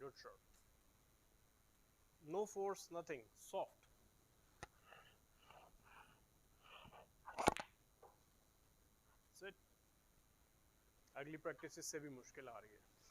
neutral. No force, nothing, soft. That's it. अगली practice इससे भी मुश्किल आ रही है.